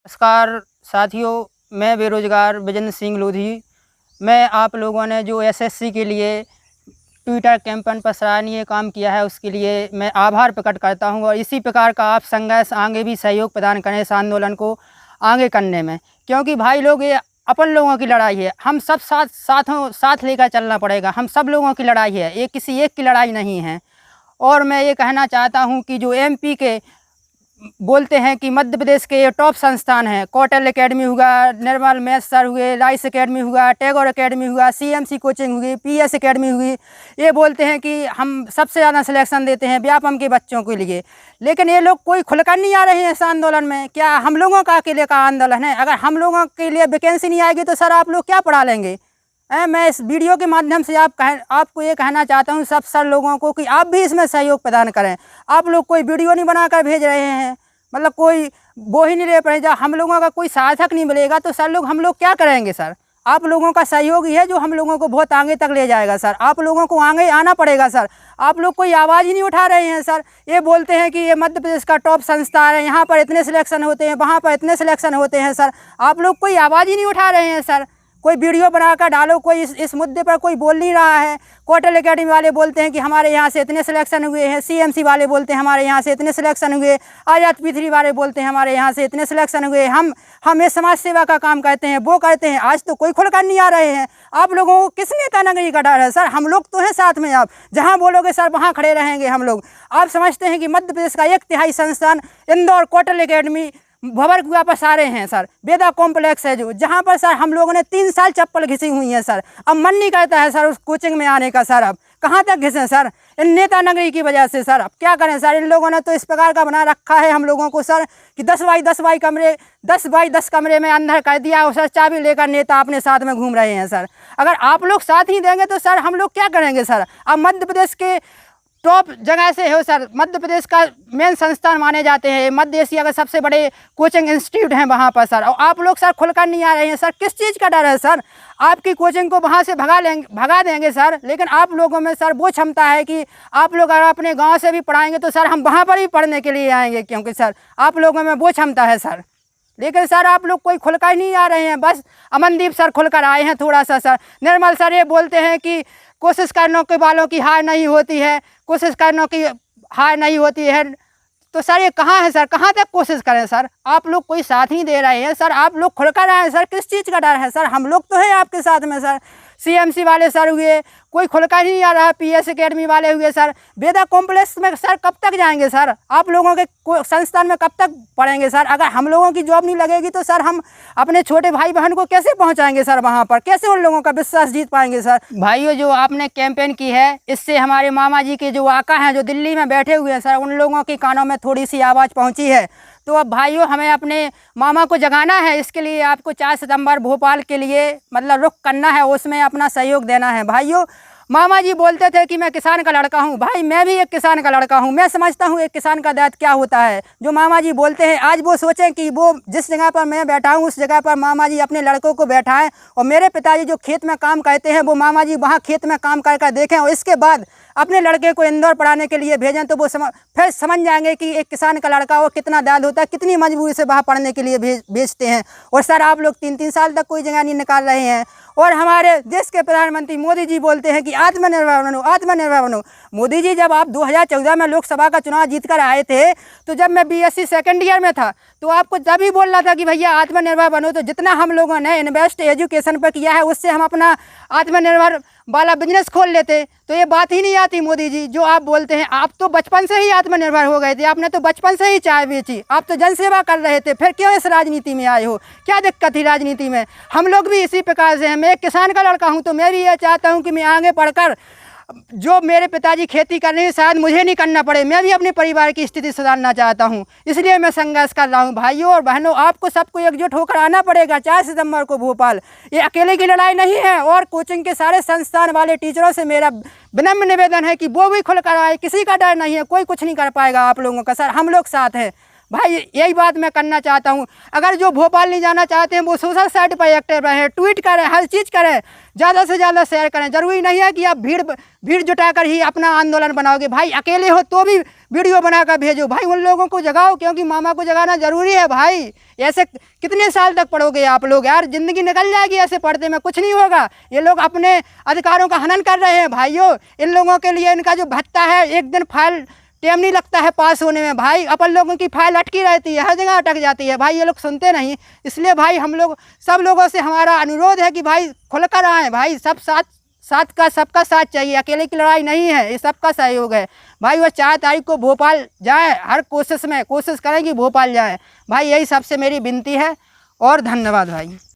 नमस्कार साथियों, मैं बेरोजगार विजेंद्र सिंह लोधी। मैं आप लोगों ने जो एसएससी के लिए ट्विटर कैंपेन पर सराहनीय काम किया है, उसके लिए मैं आभार प्रकट करता हूं और इसी प्रकार का आप संघर्ष आगे भी सहयोग प्रदान करें इस आंदोलन को आगे करने में, क्योंकि भाई लोग ये अपन लोगों की लड़ाई है। हम सब साथ लेकर चलना पड़ेगा। हम सब लोगों की लड़ाई है, ये किसी एक की लड़ाई नहीं है। और मैं ये कहना चाहता हूं कि जो एमपी के बोलते हैं कि मध्य प्रदेश के ये टॉप संस्थान हैं, कौटिल्य एकेडमी हुआ, निर्मल मैथ सर हुए, राइस एकेडमी हुआ, टैगोर एकेडमी हुआ, सीएमसी कोचिंग हुई, पीएस एकेडमी हुई, ये बोलते हैं कि हम सबसे ज़्यादा सिलेक्शन देते हैं व्यापम के बच्चों के लिए। लेकिन ये लोग कोई खुलकर नहीं आ रहे हैं इस आंदोलन में। क्या हम लोगों का अकेले का आंदोलन है? अगर हम लोगों के लिए वैकेंसी नहीं आएगी तो सर आप लोग क्या पढ़ा लेंगे? मैं इस वीडियो के माध्यम से आपको ये कहना चाहता हूँ सब सर लोगों को कि आप भी इसमें सहयोग प्रदान करें। आप लोग कोई वीडियो नहीं बनाकर भेज रहे हैं, मतलब कोई वो ही नहीं ले पड़े। जब हम लोगों का कोई सार्थक नहीं मिलेगा तो सर हम लोग क्या करेंगे? सर आप लोगों का सहयोग ही है जो हम लोगों को बहुत आगे तक ले जाएगा। सर आप लोगों को आगे आना पड़ेगा। सर आप लोग कोई आवाज़ ही नहीं उठा रहे हैं। सर ये बोलते हैं कि ये मध्य प्रदेश का टॉप संस्थान है, यहाँ पर इतने सिलेक्शन होते हैं, वहाँ पर इतने सिलेक्शन होते हैं। सर आप लोग कोई आवाज़ ही नहीं उठा रहे हैं। सर कोई वीडियो बनाकर डालो, कोई इस मुद्दे पर कोई बोल नहीं रहा है। कौटिल्य एकेडमी वाले बोलते हैं कि हमारे यहाँ से इतने सिलेक्शन हुए हैं, सीएमसी वाले बोलते हैं हमारे यहाँ से इतने सिलेक्शन हुए, आजाद पी3 वाले बोलते हैं हमारे यहाँ से इतने सिलेक्शन हुए। हम ये समाज सेवा का काम करते हैं, वो करते हैं। आज तो कोई खुलकर नहीं आ रहे हैं। आप लोगों को किस नेतानगरी का डर है? सर हम लोग तो हैं साथ में। आप जहाँ बोलोगे सर वहाँ खड़े रहेंगे हम लोग। आप समझते हैं कि मध्य प्रदेश का 1/3 संस्थान इंदौर कौटिल्य एकेडमी भवर कुआ पर सारे हैं। सर वेदा कॉम्प्लेक्स है जो, जहाँ पर सर हम लोगों ने 3 साल चप्पल घिसी हुई है। सर अब मन नहीं करता है सर उस कोचिंग में आने का। सर अब कहाँ तक घिसें सर? इन नेता नगरी की वजह से। सर अब क्या करें सर? इन लोगों ने तो इस प्रकार का बना रखा है हम लोगों को सर कि 10 बाई 10 कमरे में अंदर कर दिया और सर चाबी लेकर नेता अपने साथ में घूम रहे हैं। सर अगर आप लोग साथ ही देंगे तो सर हम लोग क्या करेंगे? सर अब मध्य प्रदेश के टॉप जगह से हो सर, मध्य प्रदेश का मेन संस्थान माने जाते हैं, मध्य एशिया का सबसे बड़े कोचिंग इंस्टीट्यूट हैं वहाँ पर। सर और आप लोग सर खुलकर नहीं आ रहे हैं। सर किस चीज़ का डर है? सर आपकी कोचिंग को वहाँ से भगा देंगे सर, लेकिन आप लोगों में सर वो क्षमता है कि आप लोग अगर अपने गांव से भी पढ़ाएंगे तो सर हम वहाँ पर ही पढ़ने के लिए आएंगे, क्योंकि सर आप लोगों में वो क्षमता है। सर लेकिन सर आप लोग कोई खुलकर नहीं आ रहे हैं। बस अमनदीप सर खुलकर आए हैं थोड़ा सा। सर निर्मल सर ये बोलते हैं कि कोशिश करने के वालों की हार नहीं होती है, कोशिश करने की हार नहीं होती है। तो सर ये कहाँ है? सर कहाँ तक कोशिश करें? सर आप लोग कोई साथ नहीं दे रहे हैं। सर आप लोग खुलकर आए हैं। सर किस चीज़ का डर है? सर हम लोग तो हैं आपके साथ में। सर सीएमसी वाले सर हुए, कोई खुलकर ही नहीं आ रहा। पीएस एकेडमी वाले हुए। सर वेदा कॉम्प्लेक्स में सर कब तक जाएंगे? सर आप लोगों के संस्थान में कब तक पढ़ेंगे? सर अगर हम लोगों की जॉब नहीं लगेगी तो सर हम अपने छोटे भाई बहन को कैसे पहुंचाएंगे? सर वहां पर कैसे उन लोगों का विश्वास जीत पाएंगे? सर भाइयों जो आपने कैंपेन की है, इससे हमारे मामा जी के जो आका हैं जो दिल्ली में बैठे हुए हैं सर, उन लोगों के कानों में थोड़ी सी आवाज़ पहुँची है। तो अब भाइयों हमें अपने मामा को जगाना है। इसके लिए आपको 4 सितंबर भोपाल के लिए मतलब रुख करना है, उसमें अपना सहयोग देना है। भाइयों मामा जी बोलते थे कि मैं किसान का लड़का हूँ। भाई मैं भी एक किसान का लड़का हूँ। मैं समझता हूँ एक किसान का दायित्व क्या होता है। जो मामा जी बोलते हैं आज वो सोचें कि वो जिस जगह पर मैं बैठा हूँ उस जगह पर मामा जी अपने लड़कों को बैठाएं और मेरे पिताजी जो खेत में काम करते हैं वो मामा जी वहाँ खेत में काम कर देखें और इसके बाद अपने लड़के को इंदौर पढ़ाने के लिए भेजें। तो वो फिर समझ जाएंगे कि एक किसान का लड़का वो कितना दर्द होता है, कितनी मजबूरी से वहाँ पढ़ने के लिए भेजते हैं। और सर आप लोग 3-3 साल तक कोई जगह नहीं निकाल रहे हैं। और हमारे देश के प्रधानमंत्री मोदी जी बोलते हैं कि आत्मनिर्भर बनो, आत्मनिर्भर बनो। मोदी जी जब आप 2014 में लोकसभा का चुनाव जीतकर आए थे, तो जब मैं बीएससी सेकेंड ईयर में था तो आपको तभी बोलना था कि भैया आत्मनिर्भर बनो। तो जितना हम लोगों ने इन्वेस्ट एजुकेशन पर किया है उससे हम अपना आत्मनिर्भर वाला बिजनेस खोल लेते। तो ये बात ही नहीं आती मोदी जी जो आप बोलते हैं। आप तो बचपन से ही आत्मनिर्भर हो गए थे, आपने तो बचपन से ही चाय बेची, आप तो जनसेवा कर रहे थे। फिर क्यों इस राजनीति में आए हो? क्या दिक्कत थी राजनीति में? हम लोग भी इसी प्रकार से हैं। मैं एक किसान का लड़का हूँ तो मैं भी ये चाहता हूँ कि मैं आगे पढ़कर जो मेरे पिताजी खेती कर रहे हैं शायद मुझे नहीं करना पड़े। मैं भी अपने परिवार की स्थिति सुधारना चाहता हूँ, इसलिए मैं संघर्ष कर रहा हूँ। भाइयों और बहनों आपको सबको एकजुट होकर आना पड़ेगा 4 सितंबर को भोपाल। ये अकेले की लड़ाई नहीं है। और कोचिंग के सारे संस्थान वाले टीचरों से मेरा विनम्र निवेदन है कि वो भी खुलकर आए। किसी का डर नहीं है, कोई कुछ नहीं कर पाएगा आप लोगों का। सर हम लोग साथ हैं। भाई यही बात मैं करना चाहता हूँ। अगर जो भोपाल नहीं जाना चाहते हैं वो सोशल साइट पर एक्टिव रहें, ट्वीट करें, हर चीज़ करें, ज़्यादा से ज़्यादा शेयर करें। ज़रूरी नहीं है कि आप भीड़ जुटाकर ही अपना आंदोलन बनाओगे। भाई अकेले हो तो भी वीडियो बनाकर भेजो, भाई उन लोगों को जगाओ, क्योंकि मामा को जगाना ज़रूरी है। भाई ऐसे कितने साल तक पढ़ोगे आप लोग यार, ज़िंदगी निकल जाएगी ऐसे पढ़ते में, कुछ नहीं होगा। ये लोग अपने अधिकारों का हनन कर रहे हैं भाइयों। इन लोगों के लिए इनका जो भत्ता है, एक दिन फाइल टाइम नहीं लगता है पास होने में। भाई अपन लोगों की फाइल अटकी रहती है, हर जगह अटक जाती है। भाई ये लोग सुनते नहीं, इसलिए भाई हम लोग सब लोगों से हमारा अनुरोध है कि भाई खुलकर आएँ। भाई सब सबका साथ चाहिए, अकेले की लड़ाई नहीं है, ये सबका सहयोग है। भाई वो 4 तारीख को भोपाल जाए, हर कोशिश करें कि भोपाल जाए। भाई यही सबसे मेरी विनती है और धन्यवाद भाई।